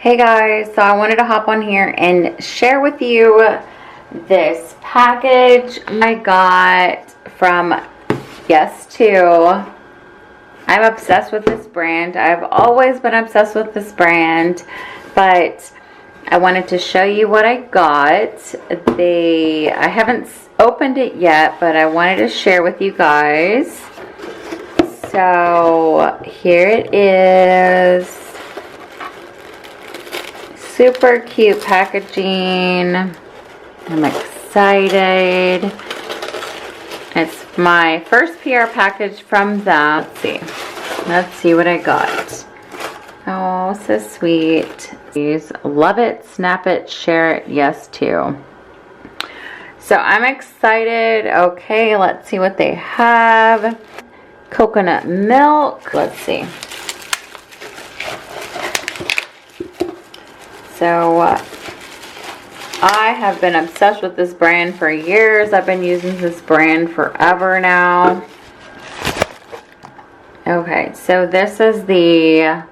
Hey guys, so I wanted to hop on here and share with you this package I got from Yesto. I'm obsessed with this brand. I've always been obsessed with this brand, but I wanted to show you what I got. I haven't opened it yet, but I wanted to share with you guys. So here it is. Super cute packaging. I'm excited. It's my first PR package from them. Let's see what I got. Oh, so sweet. Please love it, snap it, share it, yes to. So I'm excited. Okay, let's see what they have. Coconut milk. Let's see. So I have been obsessed with this brand for years. I've been using this brand forever now. Okay, so this is the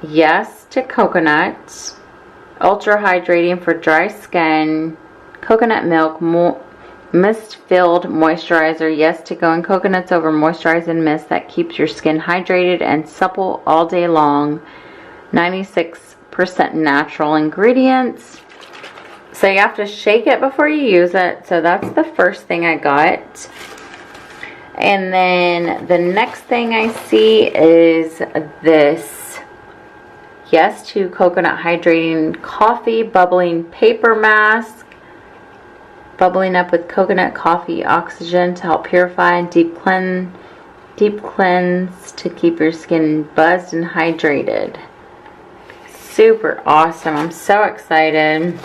Yesto Coconut Ultra Hydrating for Dry Skin Coconut Milk Mist Filled Moisturizer. Yesto going coconuts over moisturizing mist that keeps your skin hydrated and supple all day long. 96% natural ingredients. So you have to shake it before you use it. So that's the first thing I got. And then the next thing I see is this Yesto Coconut Hydrating Coffee Bubbling Paper Mask. Bubbling up with coconut coffee oxygen to help purify and deep cleanse to keep your skin buzzed and hydrated. Super awesome. I'm so excited.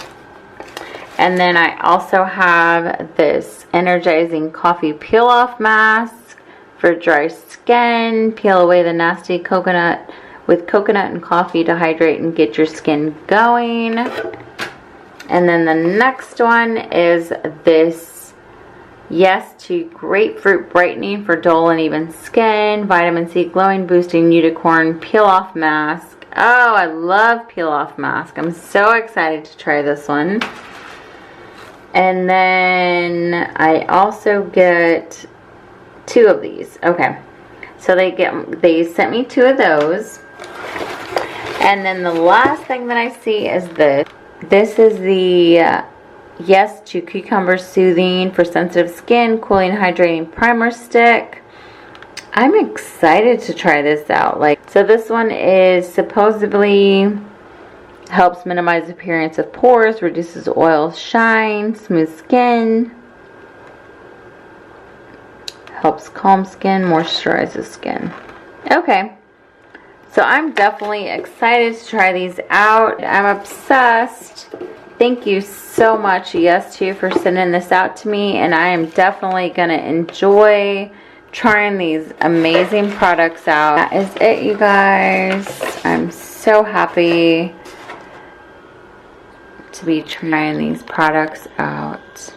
And then I also have this energizing coffee peel off mask for dry skin. Peel away the nasty coconut with coconut and coffee to hydrate and get your skin going. And then the next one is this Yesto Grapefruit Brightening for dull and even skin. Vitamin C glowing boosting unicorn peel off mask. Oh, I love peel off mask. I'm so excited to try this one. And then I also get 2 of these. Okay. So they sent me 2 of those. And then the last thing that I see is this. This is the Yesto Cucumber Soothing for Sensitive Skin Cooling Hydrating Primer Stick. I'm excited to try this out. So this one is supposedly helps minimize the appearance of pores, reduces oil shine, smooth skin, helps calm skin, moisturizes skin. Okay, so I'm definitely excited to try these out. I'm obsessed. Thank you so much, Yesto, for sending this out to me, and I am definitely going to enjoy trying these amazing products out. That is it, you guys. I'm so happy to be trying these products out.